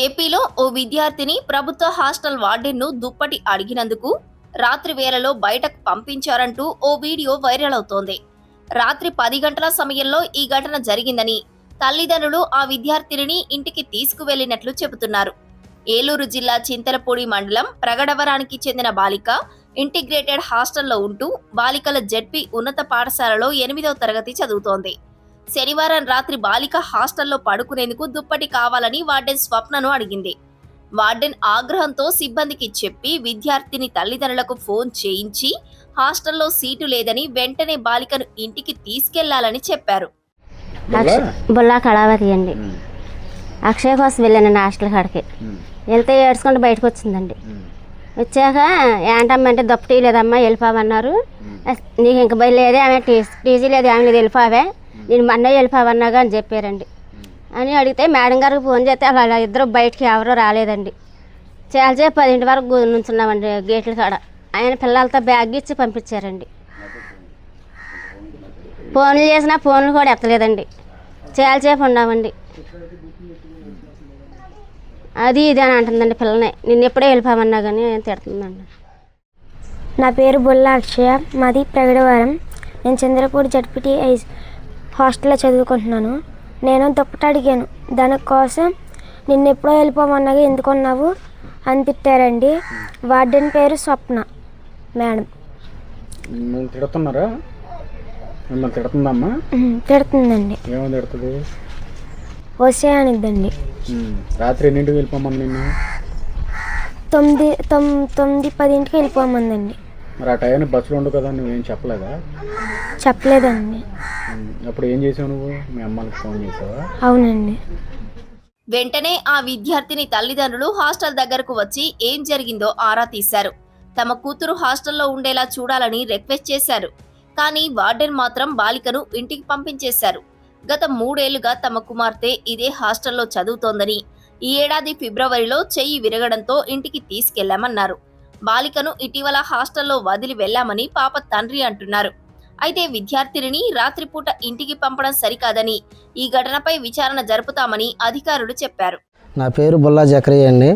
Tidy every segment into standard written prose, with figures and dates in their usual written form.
ఏపీలో ఓ విద్యార్థిని ప్రభుత్వ హాస్టల్ వార్డెన్ను దుప్పటి అడిగినందుకు రాత్రి వేళలో బయటకు పంపించారంటూ ఓ వీడియో వైరల్ అవుతోంది. రాత్రి 10 గంటల సమయంలో ఈ ఘటన జరిగిందని తల్లిదండ్రులు ఆ విద్యార్థినిని ఇంటికి తీసుకువెళ్లినట్లు చెబుతున్నారు. ఏలూరు జిల్లా చింతలపూడి మండలం ప్రగడవరానికి చెందిన బాలిక ఇంటిగ్రేటెడ్ హాస్టల్లో ఉంటూ బాలికల జెడ్పీ ఉన్నత పాఠశాలలో 8వ తరగతి చదువుతోంది. శనివారం రాత్రి బాలిక హాస్టల్లో పడుకునేందుకు దుప్పటి కావాలని వార్డెన్ స్వప్నను అడిగింది. వార్డెన్ ఆగ్రహంతో సిబ్బందికి చెప్పి విద్యార్థిని తల్లిదండ్రులకు ఫోన్ చేయించి హాస్టల్లో సీటు లేదని వెంటనే బాలికను ఇంటికి తీసుకెళ్లాలని చెప్పారు. బుల్లా కళావతి అండి. అక్షయ కోసం వెళ్ళానండి హాస్టల్ కాడికి. వెళ్తే ఏడ్చుకుంటూ బయటకు వచ్చిందండి. వచ్చాక ఏంటమ్మంటే దుప్పటి లేదమ్మా వెళ్ళిపోవన్నారు. నీకు ఇంక బయలుదేరే ఆమె టీజీ లేదు, ఆమె లేదు, వెళ్ళిపోవే, నేను అన్నయ్య వెళ్ళిపోవన్నాగా అని చెప్పారండి. అని అడిగితే మేడం గారికి ఫోన్ చేస్తే వాళ్ళ ఇద్దరు బయటికి ఎవరో రాలేదండి. చాలాసేపు 10 వరకు నుంచున్నామండి గేట్ల కాడ. ఆయన పిల్లలతో బ్యాగ్ ఇచ్చి పంపించారండి. ఫోన్లు చేసినా ఫోన్లు కూడా ఎత్తలేదండి. చాలాసేపు ఉన్నామండి. అది ఇది అని అంటుందండి పిల్లనే. నేను ఎప్పుడే వెళ్ళిపోమన్నా కానీ తిడుతుందండి. నా పేరు బుల్లా అక్షయ, మాది ప్రగడవరం. నేను చంద్రపూడి జడ్పీటీ హాస్టల్లో చదువుకుంటున్నాను. నేను దుప్పటి అడిగాను, దానికోసం నిన్ను ఎప్పుడో వెళ్ళిపోమన్నాగా ఎందుకున్నావు అని తిట్టారండి. వార్డెన్ పేరు స్వప్న మేడం. తిడుతున్నారా? తిడుతుందమ్మా? తిడుతుందండి. ఏమో తిడుతుంది? వస్తే అనిద్దండి. రాత్రి ఎన్నింటికి వెళ్ళిపోమని నిన్ను? 9:10 వెళ్ళిపోమందండి. మరి ఆ టైంకి బస్సులో ఉండు కదా, నువ్వేం చెప్పలేదా? చెప్పలేదండి. అప్పుడు ఏం చేసావు నువ్వు? మీ అమ్మకి ఫోన్ చేసావా? అవునండి. వెంటనే ఆ విద్యార్థిని తల్లిదండ్రులు హాస్టల్ దగ్గరకు వచ్చి ఏం జరిగిందో ఆరా తీశారు. తమ కూతురు హాస్టల్లో ఉండేలా చూడాలని రిక్వెస్ట్ చేశారు. కానీ వార్డెన్ మాత్రం బాలికను ఇంటికి పంపించేశారు. గత 3 ఏళ్లుగా తమ కుమార్తె ఇదే హాస్టల్లో చదువుతోందని, ఈ ఏడాది ఫిబ్రవరిలో చెయ్యి విరగడంతో ఇంటికి తీసుకెళ్లామన్నారు. బాలికను ఇటీవల హాస్టల్లో వదిలి వెళ్లామని పాప తండ్రి అంటున్నారు. అయితే విద్యార్థినిని రాత్రిపూట ఇంటికి పంపడం సరికాదని, ఈ ఘటనపై విచారణ జరుపుతామని అధికారులు చెప్పారు. నా పేరు బుల్లా జకరయ్య అండి.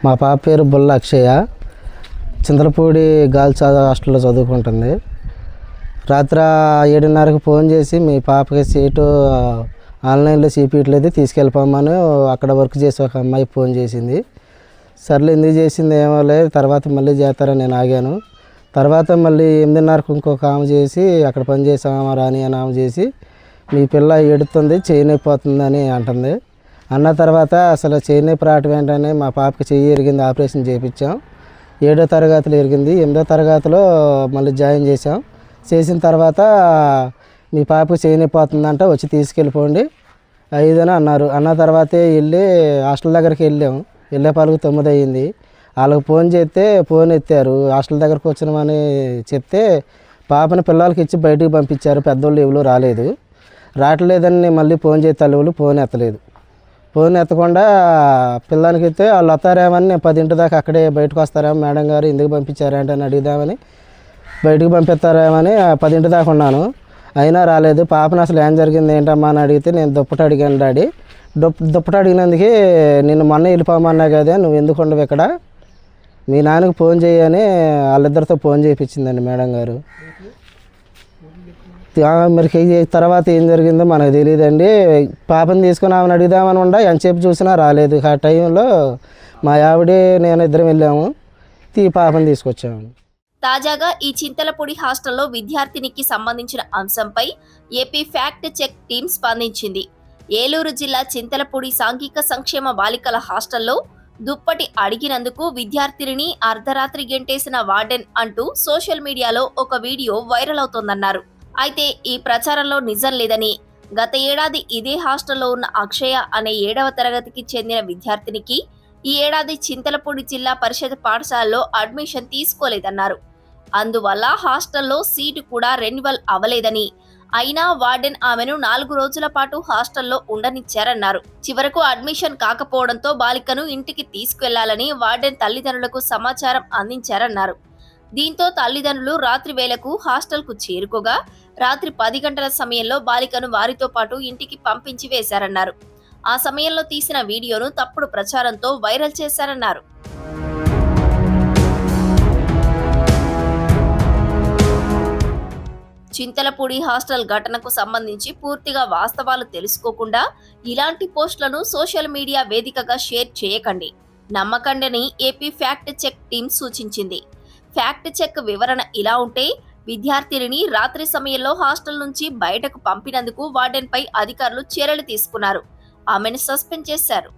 మా పాప పేరు బుల్లా అక్షయ. చింతలపూడి గర్ల్స్ హాస్టల్లో చదువుకుంటుంది. రాత్రి 7:30కి ఫోన్ చేసి మీ పాపకి సీటు ఆన్లైన్లో చూపించలేదు, తీసుకెళ్ళిపోమని అక్కడ వర్క్ చేసి ఒక అమ్మాయి ఫోన్ చేసింది. సర్లే ఎందుకు చేసింది ఏమో లేదు, తర్వాత మళ్ళీ చేస్తారని నేను ఆగాను. తర్వాత మళ్ళీ 8:30కి ఇంకొక ఆమె చేసి అక్కడ పని చేసామా రాని అని ఆమె చేసి మీ పిల్ల ఎడుతుంది, చేయనైపోతుందని అంటుంది. అన్న తర్వాత అసలు చేయనైపు రావటం ఏంటని మా పాపకి చెయ్యి ఎరిగింది, ఆపరేషన్ చేయించాం. 7వ తరగతిలో ఎరిగింది. 8వ తరగతిలో మళ్ళీ జాయిన్ చేసాం. చేసిన తర్వాత మీ పాపకు చేయనైపోతుందంట, వచ్చి తీసుకెళ్ళిపోండి 5 అని అన్నారు. అన్న తర్వాతే వెళ్ళి హాస్టల్ దగ్గరికి వెళ్ళాము. వెళ్ళే పాలకు 9 అయ్యింది. వాళ్ళకి ఫోన్ చేస్తే ఫోన్ ఎత్తారు. హాస్టల్ దగ్గరకు వచ్చినామని చెప్తే పాపని పిల్లలకి ఇచ్చి బయటికి పంపించారు. పెద్దోళ్ళు ఎవరు రాలేదు. రావట్లేదని మళ్ళీ ఫోన్ చేస్తే వాళ్ళు ఫోన్ ఎత్తలేదు. ఫోన్ ఎత్తకుండా పిల్లలకి ఇస్తే వాళ్ళు వస్తారేమని నేను 10 దాకా అక్కడే బయటకు వస్తారేమో మేడం గారు ఎందుకు పంపించారంటే అని అడుగుదామని బయటకు పంపిస్తారేమని 10 దాకా ఉన్నాను. అయినా రాలేదు. పాపను అసలు ఏం జరిగింది ఏంటమ్మా అని అడిగితే నేను దుప్పటి అడిగాను డాడీ. దుప్పటి అడిగినందుకే నిన్ను మొన్న వెళ్ళిపోమన్నా కదా, నువ్వు ఎందుకు ఉండవు ఇక్కడ, మీ నాన్నకు ఫోన్ చేయని వాళ్ళిద్దరితో ఫోన్ చేయించిందండి మేడం గారు. మరి తర్వాత ఏం జరిగిందో మనకు తెలియదండి. పాపని తీసుకుని ఆమెను అడుగుదామని ఉండా ఎంతసేపు చూసినా రాలేదు. ఆ టైంలో మా ఆవిడే నేను ఇద్దరం వెళ్ళాము, పాపని తీసుకొచ్చాము. తాజాగా ఈ చింతలపూడి హాస్టల్లో విద్యార్థినికి సంబంధించిన అంశంపై ఏపీ ఫ్యాక్ట్ చెక్ టీం స్పందించింది. ఏలూరు జిల్లా చింతలపూడి సాంఘిక సంక్షేమ బాలికల హాస్టల్లో దుప్పటి అడిగినందుకు విద్యార్థినిని అర్ధరాత్రి గెంటేసిన వార్డెన్ అంటూ సోషల్ మీడియాలో ఒక వీడియో వైరల్ అవుతోందన్నారు. అయితే ఈ ప్రచారంలో నిజం లేదని, గత ఏడాది ఇదే హాస్టల్లో ఉన్న అక్షయ అనే 7వ తరగతికి చెందిన విద్యార్థినికి ఈ ఏడాది చింతలపూడి జిల్లా పరిషత్ పాఠశాలలో అడ్మిషన్ తీసుకోలేదన్నారు. అందువల్ల హాస్టల్లో సీటు కూడా రెన్యువల్ అవ్వలేదని, అయినా వార్డెన్ ఆమెను 4 రోజుల పాటు హాస్టల్లో ఉండనిచ్చారన్నారు. చివరకు అడ్మిషన్ కాకపోవడంతో బాలికను ఇంటికి తీసుకెళ్లాలని వార్డెన్ తల్లిదండ్రులకు సమాచారం అందించారన్నారు. దీంతో తల్లిదండ్రులు రాత్రి వేళకు హాస్టల్కు చేరుకోగా రాత్రి 10 గంటల సమయంలో బాలికను వారితో పాటు ఇంటికి పంపించి వేశారన్నారు. ఆ సమయంలో తీసిన వీడియోను తప్పుడు ప్రచారంతో వైరల్ చేశారన్నారు. చింతలపూడి హాస్టల్ ఘటనకు సంబంధించి పూర్తిగా వాస్తవాలు తెలుసుకోకుండా ఇలాంటి పోస్టులను సోషల్ మీడియా వేదికగా షేర్ చేయకండి, నమ్మకండని ఏపీ ఫ్యాక్ట్ చెక్ టీం సూచించింది. ఫ్యాక్ట్ చెక్ వివరణ ఇలా ఉంటే, విద్యార్థినిని రాత్రి సమయంలో హాస్టల్ నుంచి బయటకు పంపినందుకు వార్డెన్పై అధికారులు చర్యలు తీసుకున్నారు. ఆమెను సస్పెండ్ చేశారు.